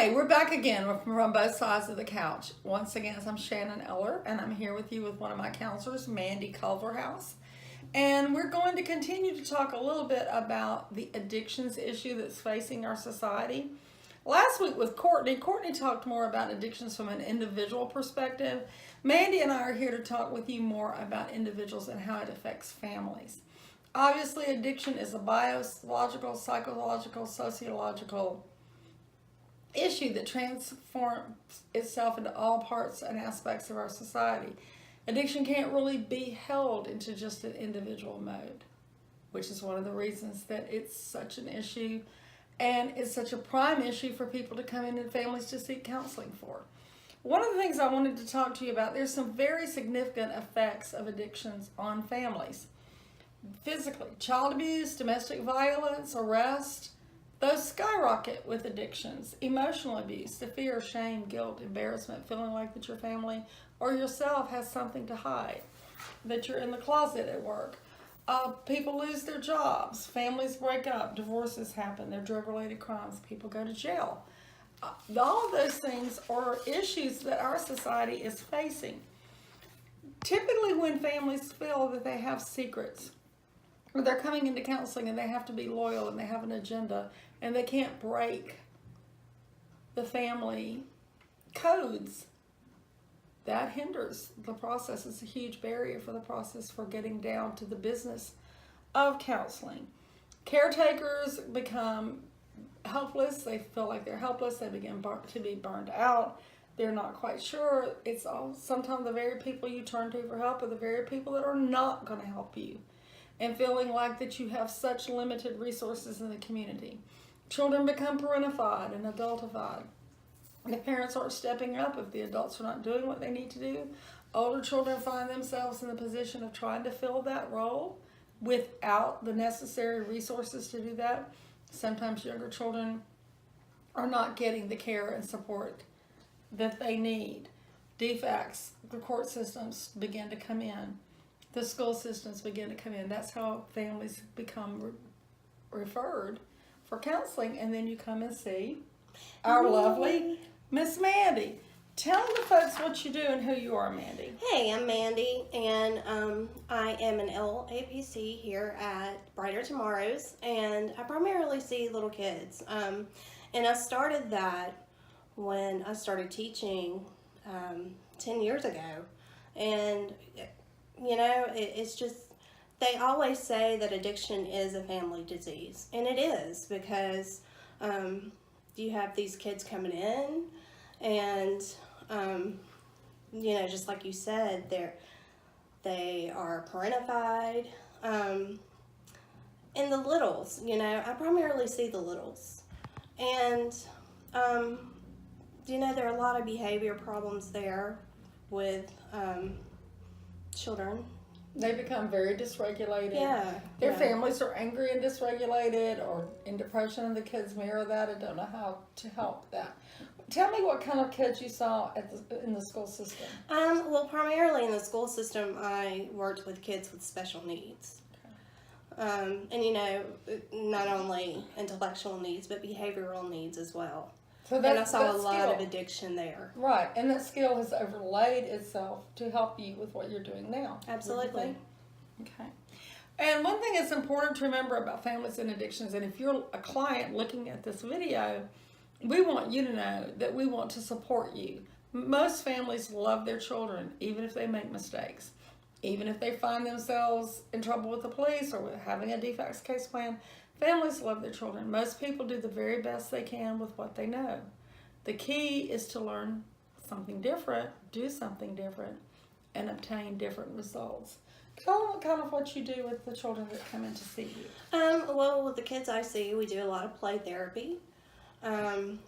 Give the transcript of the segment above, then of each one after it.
Hey, we're back again from both sides of the couch. Once again, I'm Shannon Eller, and I'm here with you with one of my counselors, Mandy Culverhouse. And we're going to continue to talk a little bit about the addictions issue that's facing our society. Last week with Courtney talked more about addictions from an individual perspective. Mandy and I are here to talk with you more about individuals and how it affects families. Obviously, addiction is a biological, psychological, sociological issue that transforms itself into all parts and aspects of our society. Addiction can't really be held into just an individual mode, which is one of the reasons that it's such an issue and it's such a prime issue for people to come into families to seek counseling for. One of the things I wanted to talk to you about, there's some very significant effects of addictions on families. Physically, child abuse, domestic violence, arrest, those skyrocket with addictions. Emotional abuse, the fear, shame, guilt, embarrassment, feeling like that your family or yourself has something to hide, that you're in the closet at work. People lose their jobs, families break up, divorces happen, there are drug-related crimes, people go to jail. All of those things are issues that our society is facing. Typically when families feel that they have secrets, or they're coming into counseling and they have to be loyal and they have an agenda and they can't break the family codes, that hinders the process. It's a huge barrier for the process for getting down to the business of counseling. Caretakers become helpless. They feel like they're helpless. They begin to be burned out. They're not quite sure. It's all sometimes the very people you turn to for help are the very people that are not going to help you. And feeling like that you have such limited resources in the community. Children become parentified and adultified. The parents aren't stepping up if the adults are not doing what they need to do. Older children find themselves in the position of trying to fill that role without the necessary resources to do that. Sometimes younger children are not getting the care and support that they need. Defects, the court systems begin to come in. The school systems begin to come in. That's how families become referred for counseling. And then you come and see our lovely Miss Mandy. Tell the folks what you do and who you are, Mandy. Hey, I'm Mandy, and I am an LAPC here at Brighter Tomorrows, and I primarily see little kids. And I started that when I started teaching 10 years ago. And you know, it's just, they always say that addiction is a family disease. And it is, because you have these kids coming in and, you know, just like you said, they are parentified. And the littles, you know, I primarily see the littles. And, you know, there are a lot of behavior problems there with children. They become very dysregulated. Yeah. Their families are angry and dysregulated or in depression, and the kids mirror that and don't know how to help that. Tell me what kind of kids you saw in the school system. Well, primarily in the school system, I worked with kids with special needs. Okay. And you know, not only intellectual needs, but behavioral needs as well. So and I saw a lot of addiction there. Right, and that skill has overlaid itself to help you with what you're doing now. Absolutely. Okay. And one thing that's important to remember about families and addictions, and if you're a client looking at this video, we want you to know that we want to support you. Most families love their children, even if they make mistakes. Even if they find themselves in trouble with the police or with having a defects case plan, families love their children. Most people do the very best they can with what they know. The key is to learn something different, do something different, and obtain different results. Tell them kind of what you do with the children that come in to see you. Well, with the kids I see, we do a lot of play therapy. And,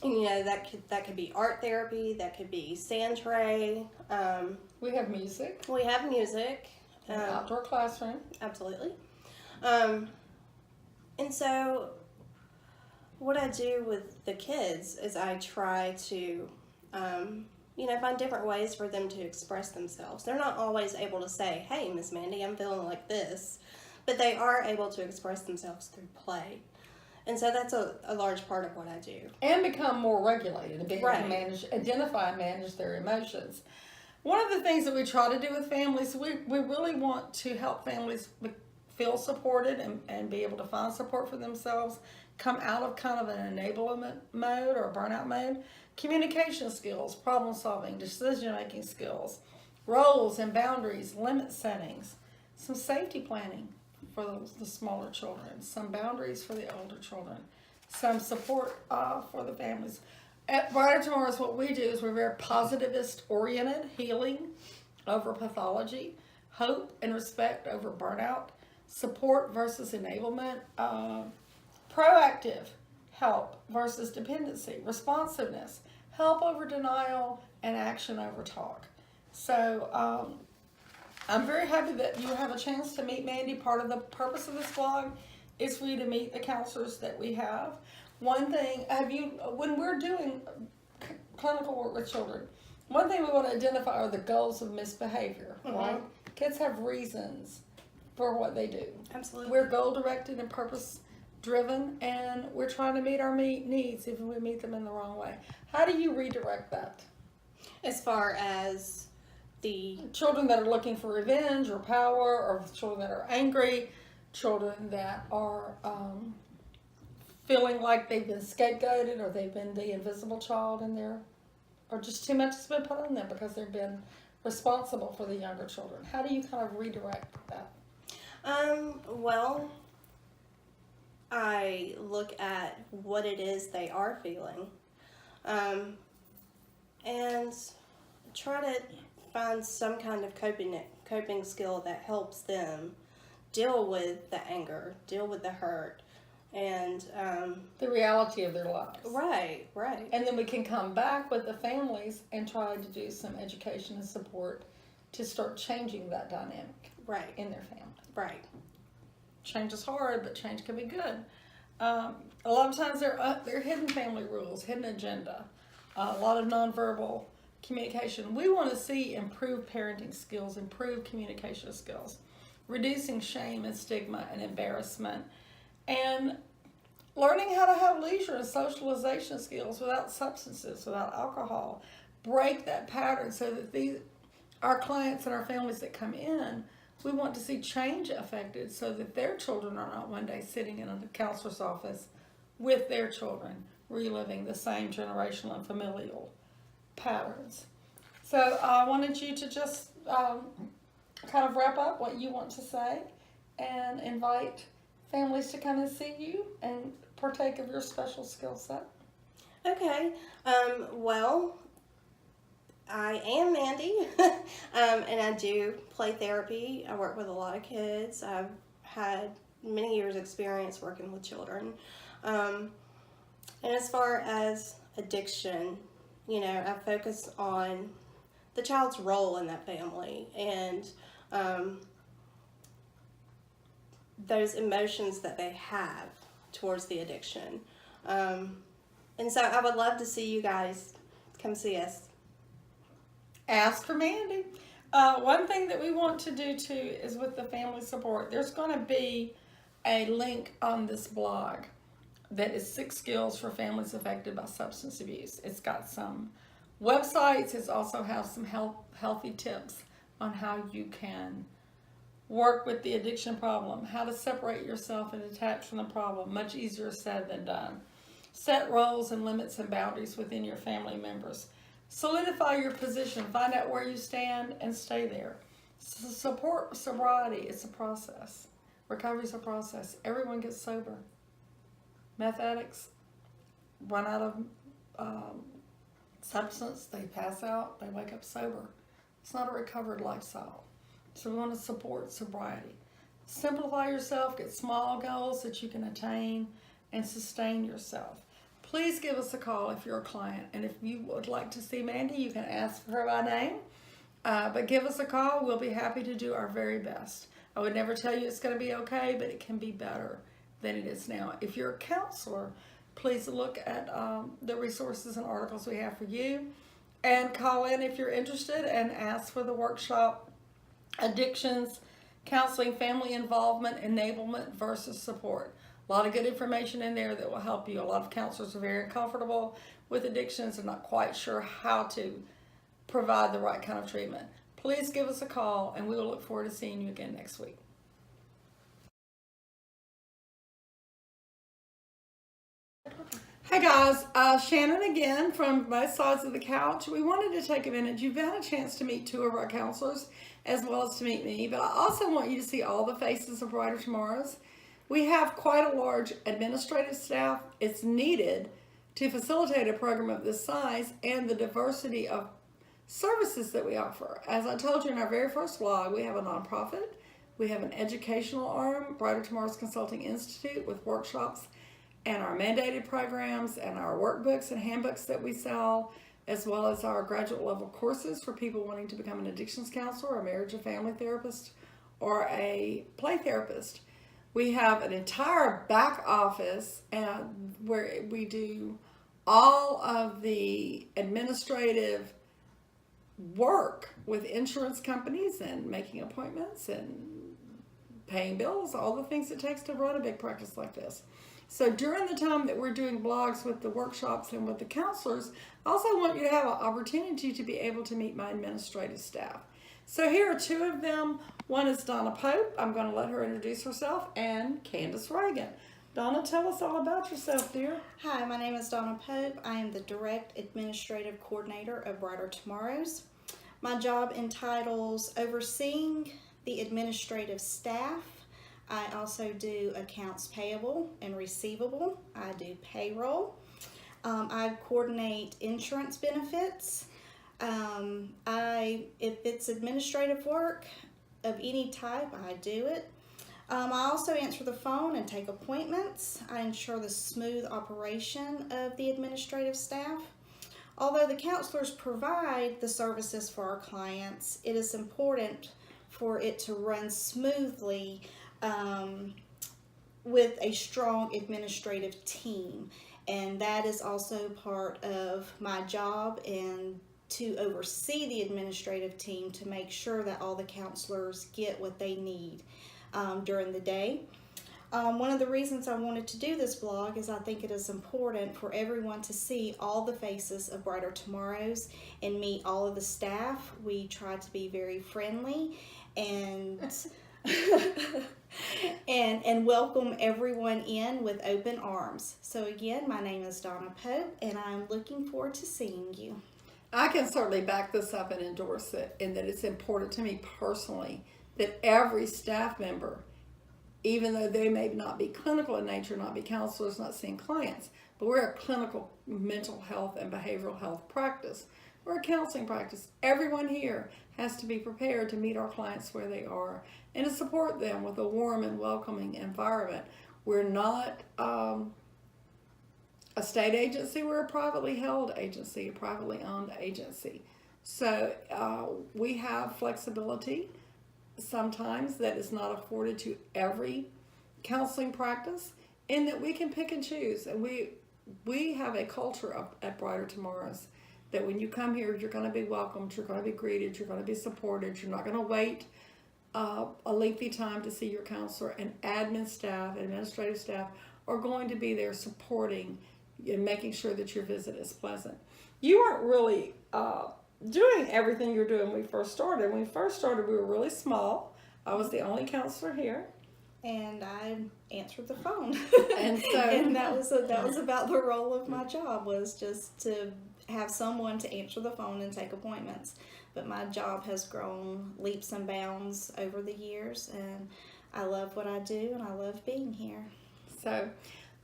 you know, that could be art therapy, that could be sand tray. We have music. We have music. Outdoor classroom. Absolutely. And so what I do with the kids is I try to, you know, find different ways for them to express themselves. They're not always able to say, hey, Miss Mandy, I'm feeling like this, but they are able to express themselves through play. And so that's a large part of what I do. And become more regulated and be able to Right. identify and manage their emotions. One of the things that we try to do with families, we really want to help families feel supported and be able to find support for themselves, come out of kind of an enablement mode or burnout mode. Communication skills, problem solving, decision making skills, roles and boundaries, limit settings, some safety planning for the smaller children, some boundaries for the older children, some support for the families. At Brighter Tomorrows, what we do is we're very positivist oriented, healing over pathology, hope and respect over burnout, support versus enablement, proactive help versus dependency, responsiveness, help over denial, and action over talk. So I'm very happy that you have a chance to meet Mandy. Part of the purpose of this blog is for you to meet the counselors that we have. One thing, when we're doing clinical work with children, one thing we want to identify are the goals of misbehavior, right? Kids have reasons for what they do. Absolutely. We're goal directed and purpose driven, and we're trying to meet our needs, even if we meet them in the wrong way. How do you redirect that? As far as the Children that are looking for revenge or power, or children that are angry, children that are feeling like they've been scapegoated or they've been the invisible child in there, or just too much has been put on them because they've been responsible for the younger children. How do you kind of redirect that? Well, I look at what it is they are feeling, and try to find some kind of coping skill that helps them deal with the anger, deal with the hurt, and The reality of their lives. right. And then we can come back with the families and try to do some education and support to start changing that dynamic Right. in their family. Right. Change is hard, but change can be good. A lot of times they're hidden family rules, hidden agenda, a lot of nonverbal communication. We want to see improved parenting skills, improved communication skills, reducing shame and stigma and embarrassment, and learning how to have leisure and socialization skills without substances, without alcohol. Break that pattern so that our clients and our families that come in, we want to see change affected so that their children are not one day sitting in a counselor's office with their children, reliving the same generational and familial patterns. So I wanted you to just kind of wrap up what you want to say and invite families to come and see you and partake of your special skill set. Okay. Well, I am Mandy, and I do play therapy. I work with a lot of kids. I've had many years' experience working with children. And as far as addiction, I focus on the child's role in that family and those emotions that they have towards the addiction. And so I would love to see you guys come see us. Ask for Mandy. One thing that we want to do too is with the family support, there's going to be a link on this blog that is 6 skills for families affected by substance abuse. It's got some websites. It also has some healthy tips on how you can work with the addiction problem, how to separate yourself and detach from the problem. Much easier said than done. Set roles and limits and boundaries within your family members. Solidify your position, find out where you stand, and stay there. Support sobriety. It's a process. Recovery is a process. Everyone gets sober. Meth addicts run out of substance, they pass out, they wake up sober. It's not a recovered lifestyle. So we want to support sobriety. Simplify yourself, get small goals that you can attain, and sustain yourself. Please give us a call if you're a client. And if you would like to see Mandy, you can ask for her by name. But give us a call. We'll be happy to do our very best. I would never tell you it's going to be okay, but it can be better than it is now. If you're a counselor, please look at the resources and articles we have for you. And call in if you're interested and ask for the workshop, Addictions counseling, family involvement, enablement versus support. A lot of good information in there that will help you. A lot of counselors are very uncomfortable with addictions and not quite sure how to provide the right kind of treatment. Please give us a call, and we will look forward to seeing you again next week. Hey guys, Shannon again from both sides of the couch. We wanted to take a minute. You've had a chance to meet two of our counselors as well as to meet me, but I also want you to see all the faces of Brighter Tomorrows. We have quite a large administrative staff. It's needed to facilitate a program of this size and the diversity of services that we offer. As I told you in our very first vlog, we have a nonprofit. We have an educational arm, Brighter Tomorrows Consulting Institute, with workshops and our mandated programs and our workbooks and handbooks that we sell, as well as our graduate level courses for people wanting to become an addictions counselor, a marriage and family therapist, or a play therapist. We have an entire back office where we do all of the administrative work with insurance companies and making appointments and paying bills, all the things it takes to run a big practice like this. So during the time that we're doing blogs with the workshops and with the counselors, I also want you to have an opportunity to be able to meet my administrative staff. So here are two of them. One is Donna Pope. I'm going to let her introduce herself, and Candace Reagan. Donna, tell us all about yourself, dear. Hi, my name is Donna Pope. I am the Direct Administrative Coordinator of Brighter Tomorrows. My job entitles overseeing the administrative staff. I also do accounts payable and receivable. I do payroll. I coordinate insurance benefits. If it's administrative work of any type, I do it. I also answer the phone and take appointments. I ensure the smooth operation of the administrative staff. Although the counselors provide the services for our clients, it is important for it to run smoothly with a strong administrative team. And that is also part of my job, and to oversee the administrative team to make sure that all the counselors get what they need during the day. One of the reasons I wanted to do this blog is I think it is important for everyone to see all the faces of Brighter Tomorrows and meet all of the staff. We try to be very friendly and and welcome everyone in with open arms. So again, my name is Donna Pope, and I'm looking forward to seeing you. I can certainly back this up and endorse it, in that it's important to me personally that every staff member, even though they may not be clinical in nature, not be counselors, not seeing clients, but we're a clinical mental health and behavioral health practice. We're a counseling practice. Everyone here has to be prepared to meet our clients where they are and to support them with a warm and welcoming environment. We're not a state agency, we're a privately held agency, a privately owned agency. So we have flexibility sometimes that is not afforded to every counseling practice, in that we can pick and choose. And we have a culture at Brighter Tomorrows that when you come here, you're going to be welcomed, you're going to be greeted, you're going to be supported, you're not going to wait a lengthy time to see your counselor, and admin staff, administrative staff are going to be there supporting and making sure that your visit is pleasant. You weren't really doing everything you're doing when we first started. When we first started, we were really small. I was the only counselor here. And I answered the phone. And so and that was about the role of my job, was just to have someone to answer the phone and take appointments. But my job has grown leaps and bounds over the years, and I love what I do, and I love being here. So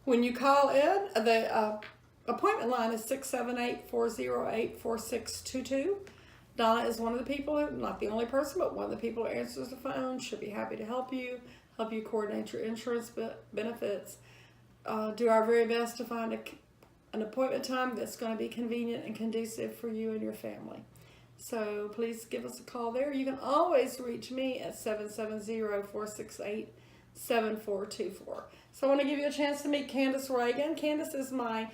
when you call in, the appointment line is 678-408-4622. Donna is one of the people, not the only person, but one of the people who answers the phone. She'll be happy to help you coordinate your insurance benefits, do our very best to find an appointment time that's going to be convenient and conducive for you and your family. So please give us a call there. You can always reach me at 770-468-7424. So I want to give you a chance to meet Candace Reagan. Candace is my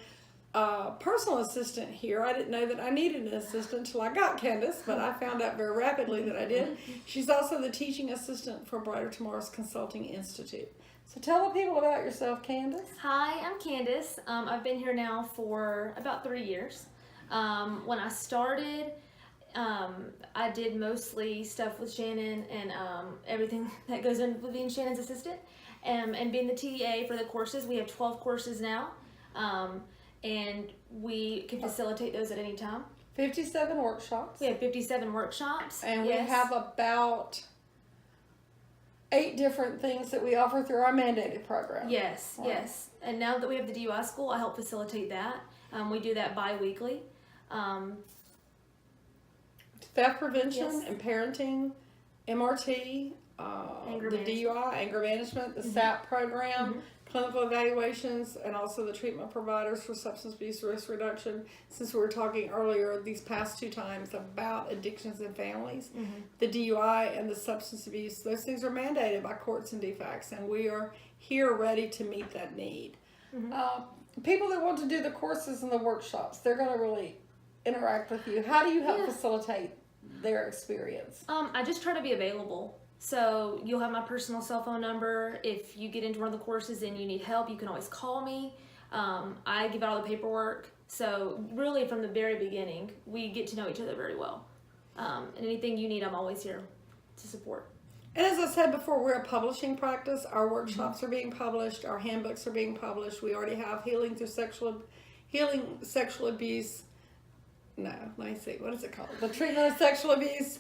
personal assistant here. I didn't know that I needed an assistant until I got Candace, but I found out very rapidly that I did. She's also the teaching assistant for Brighter Tomorrows Consulting Institute. So tell the people about yourself, Candace. Hi, I'm Candace. I've been here now for about 3 years. When I started, I did mostly stuff with Shannon and everything that goes in with being Shannon's assistant. And being the TEA for the courses, we have 12 courses now. And we can facilitate those at any time. 57 workshops. We have 57 workshops. And yes. we have about 8 different things that we offer through our mandated program. Yes, Right. yes. And now that we have the DUI school, I help facilitate that. We do that bi-weekly. Theft prevention Yes. and parenting, MRT, Anger the management. DUI, anger management, the SAP program, clinical evaluations, and also the treatment providers for substance abuse risk reduction. Since we were talking earlier these past 2 times about addictions in families, the DUI and the substance abuse, those things are mandated by courts and DFACS, and we are here ready to meet that need. People that want to do the courses and the workshops, they're going to really interact with you. How do you help Yeah. facilitate their experience? I just try to be available. So you'll have my personal cell phone number. If you get into one of the courses and you need help, you can always call me. I give out all the paperwork. So really from the very beginning, we get to know each other very well. And anything you need, I'm always here to support. And as I said before, we're a publishing practice. Our workshops are being published. Our handbooks are being published. We already have healing sexual abuse. No, let me see. What is it called? The treatment of sexual abuse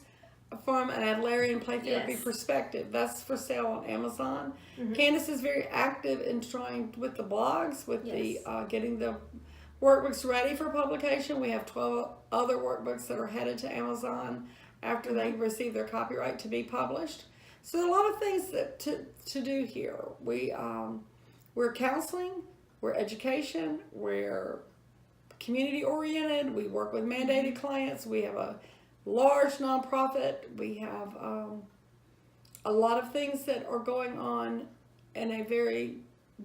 from an Adlerian play therapy Yes. perspective. That's for sale on Amazon. Candace is very active in trying with the blogs, with Yes. the getting the workbooks ready for publication. We have 12 other workbooks that are headed to Amazon after they receive their copyright to be published. So there are a lot of things that to do here. We're counseling, we're education, we're community oriented. We work with mandated clients. We have a large nonprofit. We have a lot of things that are going on in a very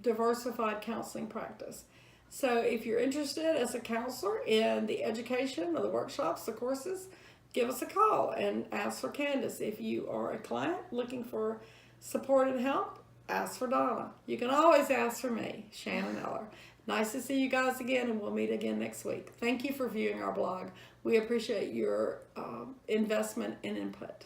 diversified counseling practice. So if you're interested as a counselor in the education or the workshops, the courses, give us a call and ask for Candace. If you are a client looking for support and help, ask for Donna. You can always ask for me, Shannon Eller. Nice to see you guys again, and we'll meet again next week. Thank you for viewing our blog. We appreciate your investment and input.